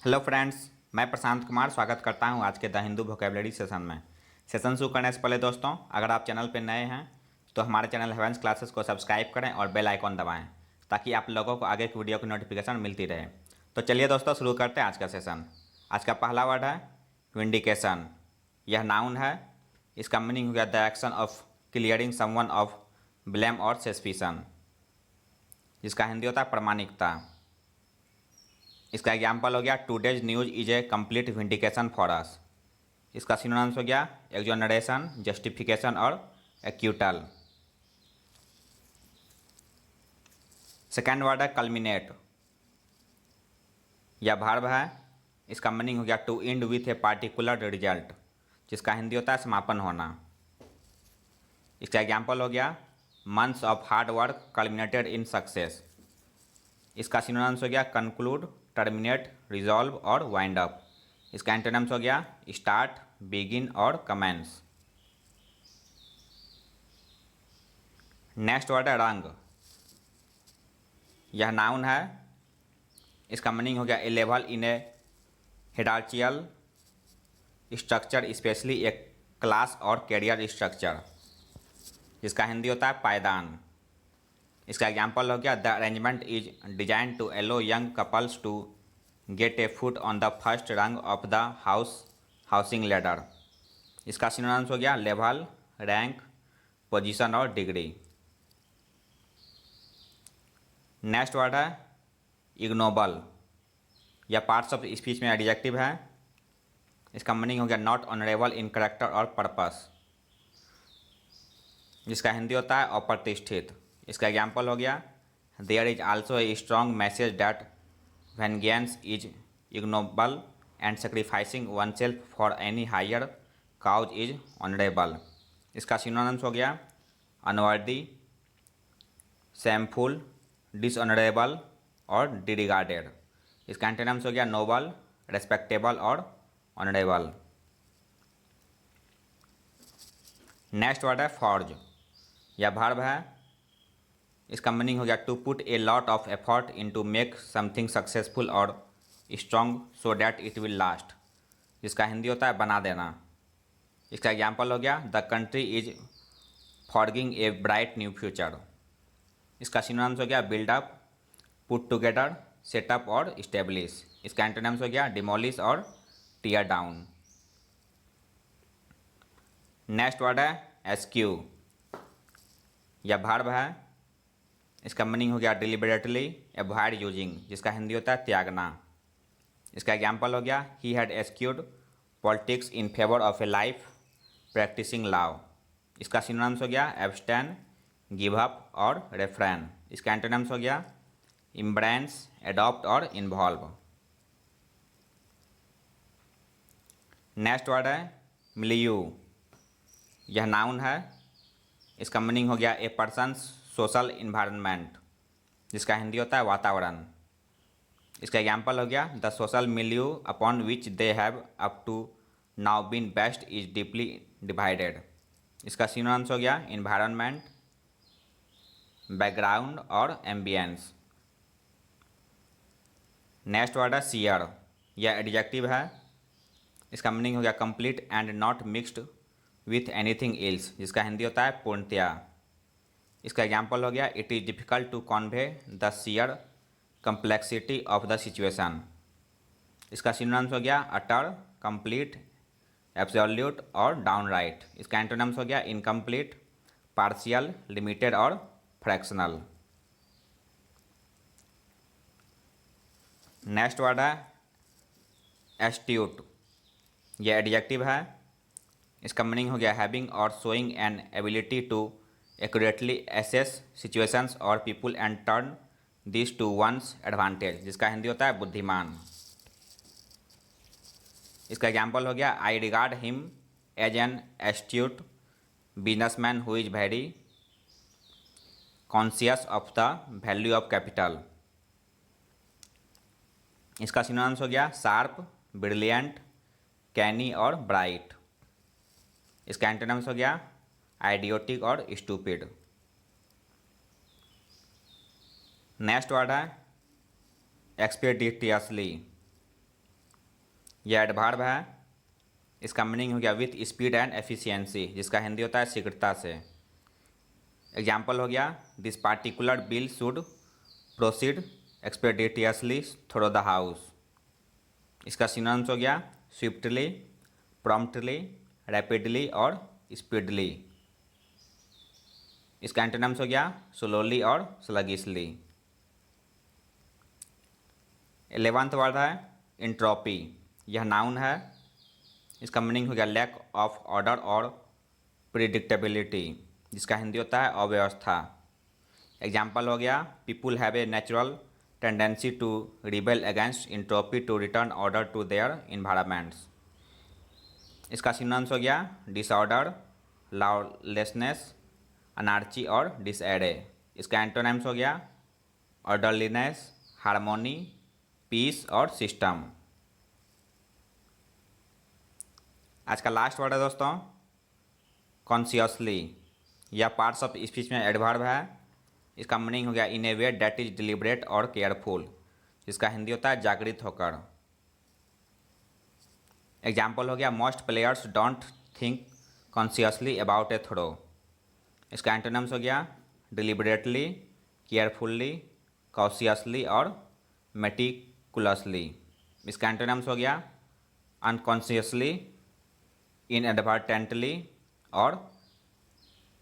Hello friends, मैं प्रशांत कुमार स्वागत करता हूं आज के द हिंदू वोकेबलरी सेशन में। सेशन शुरू करने से पहले दोस्तों, अगर आप चैनल पर नए हैं तो हमारे चैनल हेवेंस क्लासेस को सब्सक्राइब करें और बेल आइकॉन दबाएं ताकि आप लोगों को आगे की वीडियो की नोटिफिकेशन मिलती रहे। तो चलिए दोस्तों, शुरू करते हैं आज का सेशन। आज का पहला वर्ड है विंडिकेशन। यह नाउन है। इसका मीनिंग हो गया the action of clearing someone of blame और सस्पिशन, जिसका हिंदी होता है प्रमाणिकता। इसका एग्जाम्पल हो गया today's news is a complete vindication for us. इसका सिनोनिम्स हो गया एक्सोनरेशन, जस्टिफिकेशन और एक्यूटल। सेकेंड वर्ड है कल्मिनेट। यह वर्ब है। इसका मीनिंग हो गया to end with a particular result, जिसका हिंदी होता है समापन होना। इसका एग्जाम्पल हो गया months of hard work culminated in success. इसका सिनोनिम्स हो गया कंक्लूड, टर्मिनेट, रिजॉल्व और वाइंड अप। इसका एंटोनिम्स हो गया स्टार्ट, बिगिन और कमेंस। नेक्स्ट वर्ड है रंग। यह नाउन है। इसका मीनिंग हो गया a level in a hierarchical structure, especially a class और कैरियर स्ट्रक्चर, जिसका हिंदी होता है पायदान। इसका एग्जाम्पल हो गया the arrangement is design to allow young couples to get a foot on the first rung of the housing ladder. इसका synonyms हो गया लेवल, रैंक, पोजीशन और डिग्री। नेक्स्ट वर्ड है इग्नोबल। यह पार्ट्स ऑफ स्पीच में adjective है। इसका meaning हो गया नॉट ऑनरेबल इन करेक्टर और पर्पस, जिसका हिंदी होता है अप्रतिष्ठित। इसका एग्जाम्पल हो गया there is also a strong message that vengeance is ignoble and sacrificing oneself for any higher cause is honourable. इसका सिनोनिम्स हो गया अनवर्दी, शैमफुल, डिसऑनरेबल और डिरिगार्डेड। इसका एंटोनिम्स हो गया नोबल, रेस्पेक्टेबल और ऑनरेबल। नेक्स्ट वर्ड है फॉर्ज। यह वर्ब है। इसका मीनिंग हो गया to put a lot of effort into make something successful और strong so that it will last, जिसका हिंदी होता है बना देना। इसका एग्जाम्पल हो गया the country is forging a bright new future. इसका सिनोनिम्स हो गया बिल्डअप, पुट टुगेदर, सेटअप और इस्टेब्लिश। इसका एंटोनिम्स हो गया डिमोलिश और टीयर डाउन। नेक्स्ट वर्ड है एस्क्यू। यह वर्ब है। इसका मीनिंग हो गया डिलिबरेटली अवॉइड यूजिंग, जिसका हिंदी होता है त्यागना। इसका एग्जाम्पल हो गया he had eschewed politics in favour of a life practising law. इसका सिनोनिम्स हो गया एब्सटेन, गिव अप और रेफ्रेन। इसका एंटोनिम्स हो गया इम्ब्रेंस, एडॉप्ट और इन्वॉल्व। नेक्स्ट वर्ड है मिलियू। यह नाउन है। इसका मीनिंग हो गया ए पर्सन सोशल इन्वायरमेंट, जिसका हिंदी होता है वातावरण। इसका एग्जाम्पल हो गया the social milieu upon which they have up to now been based is deeply divided. इसका सिनोनिम्स हो गया इन्वायरमेंट, बैकग्राउंड और एम्बियंस। नेक्स्ट वर्ड है सीयर। यह एडजेक्टिव है। इसका मीनिंग हो गया complete and not mixed with anything else, जिसका हिंदी होता है पूर्णतया। इसका एग्जाम्पल हो गया it is difficult to convey the sheer complexity of the situation. इसका सिनोनिम्स हो गया अटर, कंप्लीट, एब्सोल्यूट और डाउनराइट। इसका एंटोनिम्स हो गया इनकम्प्लीट, पार्शियल, लिमिटेड और फ्रैक्शनल। नेक्स्ट वर्ड है एस्ट्यूट। यह एडजेक्टिव है। इसका मीनिंग हो गया हैविंग और showing an ability to accurately assess situations और people and turn this to one's advantage, जिसका हिंदी होता है बुद्धिमान। इसका एग्जाम्पल हो गया I regard him as an astute businessman who is very conscious of the value of capital. इसका synonyms हो गया शार्प, ब्रिलियंट, कैनी और ब्राइट। इसका एंटोनिम्स हो गया आइडियोटिक और स्टूपिड। नेक्स्ट वर्ड है एक्सपेडिटियसली। यह एडवर्ब है। इसका मीनिंग हो गया विथ स्पीड एंड एफिशिएंसी, जिसका हिंदी होता है शीघ्रता से। एग्जाम्पल हो गया this particular bill should proceed expeditiously through the house. इसका सिनोनिम्स हो गया स्विफ्टली, प्रॉम्प्टली, रैपिडली और स्पीडली। इसका एंटोनिम्स हो गया स्लोली और स्लगिशली। 11th वर्ड है इंट्रोपी। यह नाउन है। इसका मीनिंग हो गया लैक ऑफ ऑर्डर और प्रिडिक्टेबिलिटी, जिसका हिंदी होता है अव्यवस्था। एग्जाम्पल हो गया people have a natural tendency to rebel against entropy to return order to their environments. इसका सिनोनिम्स हो गया डिसऑर्डर, लॉलेसनेस, अनार्ची और डिसएरे। इसका एंटोनिम्स हो गया ऑर्डरलीनेस, हार्मोनी, पीस और सिस्टम। आज का लास्ट वर्ड है दोस्तों कॉन्शियसली। यह पार्ट्स ऑफ स्पीच में एडवर्ब है। इसका मीनिंग हो गया इन ए वे डेट इज डिलिब्रेट और केयरफुल, जिसका हिंदी होता है जागृत होकर। एग्जाम्पल हो गया most players don't think consciously about a throw. इसका एंटोनिम्स हो गया डिलिबरेटली, केयरफुल्ली, कॉशियसली और मेटिकुलसली। इसका एंटोनिम्स हो गया अनकॉन्शियसली, इनएडवर्टेंटली और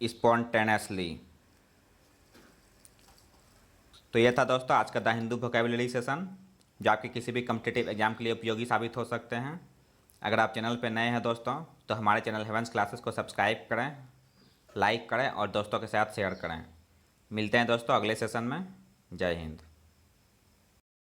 स्पॉन्टेनियसली। तो यह था दोस्तों आज का द हिंदू वोकैबुलरी सेशन, जो आपके किसी भी कम्पिटिटिव एग्जाम के लिए उपयोगी साबित हो सकते हैं। अगर आप चैनल पर नए हैं दोस्तों तो हमारे चैनल हेवेंस क्लासेस को सब्सक्राइब करें, लाइक करें और दोस्तों के साथ शेयर करें। मिलते हैं दोस्तों अगले सेशन में। जय हिंद।